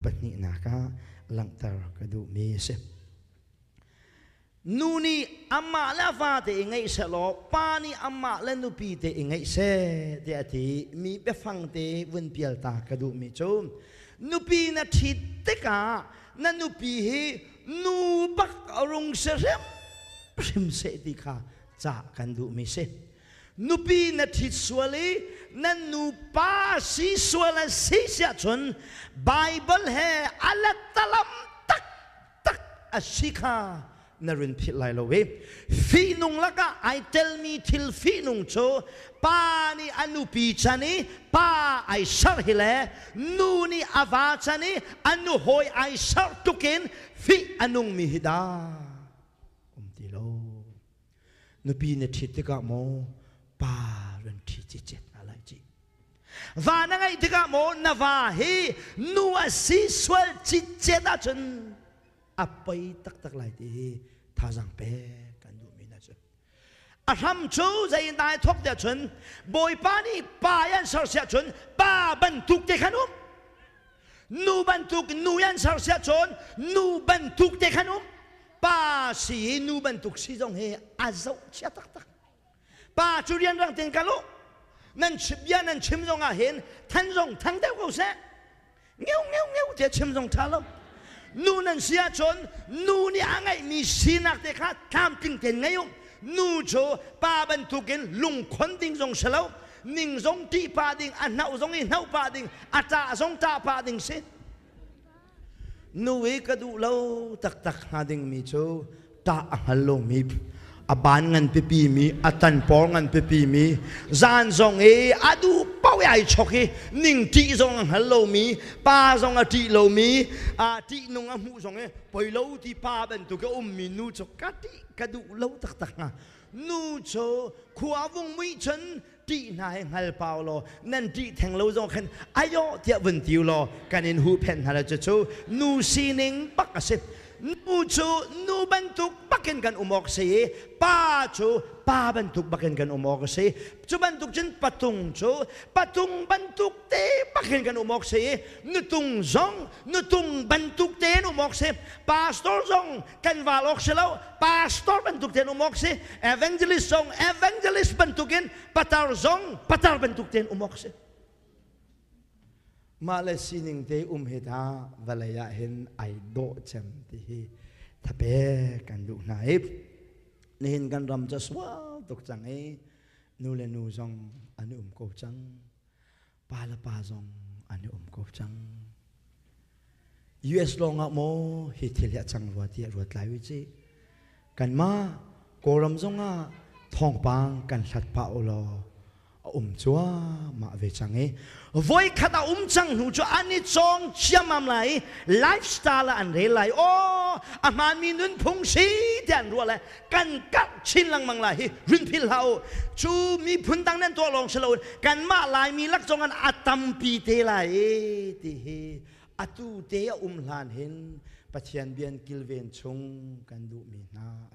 pahni naka langtar kadu mi se nuni amma la fa te ngai se lo pani amma la nu pi te ngai se te ati mi be phang te vun pial ta kadu mi chom nu pi na thit te ka na nu pi hi nu bak arung se rim se ti kha cha kan du mi se nu pi na thit swali na nu pa si swala si sia chun bible he ala talam tak tak ashika narin phit lai lo we fi nung laka I tell me till fi nung cho pa ni anu pi chani pa ai sar hile nu ni ava chani anu hoi ai sar tukin fi anung mi hida ti lo nu pi ne thit ka mo pa ran thi chi chet na lai chi va na ngai ti ka mo na va hi nu a si swal chi chet da chun apai tak tak lai ti tha jang pe kan du mi na chun a ham chu zai dai thok de chun boy pa ni pa yan sar sia chun pa ban tuk te khanum nu ban tuk nu yan sar sia chun nu ban tuk te khanum pa si nu ban tuk si jong he a zau chia tak tak pa chu rian rang ten ka lo nan chip ya nan chim jong a hen than jong thang de ko se ngeu te chim jong tha lo nu nan sia chon nu ni angai mi sinak te kha tham ting ten ngayong nu cho pa ban tukin lung khon ding jong selo ning jong ti pa ding an nau jong in nau pa ding ata jong ta pa ding se nu we ka du lo tak tak ha ding mi cho ta halo mi aban ngan pipi mi atan por ngan pipi mi zan jong e adu pau ai choki ning ti jong halo mi pa jong a ti lo mi a ti nong a mu jong e poi lo ti pa ben tu ka mi nu cho ka ti ka du lo tak tak ha nu cho khua vung mi chen ti nai hal pau lo nan ti theng lo jong khan ayo tia vun tiu lo kanin hu pen hala cho nu sining pak a se nu cho nu bantuk bakin kan umok se pa cho pa bantuk bakin kan umok se chu bantuk chen patung cho patung bantuk te bakin kan umok se nu tung bantuk te umok se pastor zong kan valok selo pastor bantuk te umok se evangelist bantukin patar bantuk te umok se mala sining te heta valaya hen ai do chem ti hi thape kan du nai nin kan ram cha swa tok chang e nu le nu jong anu ko chang pa la pa jong anu ko chang US long a mo hi thil ya chang wa ti ro tlai wi chi kan ma koram jong a thong pang kan hlat pa lo chua ma ve chang e voi khata chang nu cho ani chong chiamam lai lifestyle an re lai o aman mi nun phung si tian ro lai kan kat chin lang mang lai rin phil hau chu mi phun tang nen to long selo kan ma lai mi lak chong an atam pi te lai ti he atu te lan hin pathian bian kilven chung kan du mi na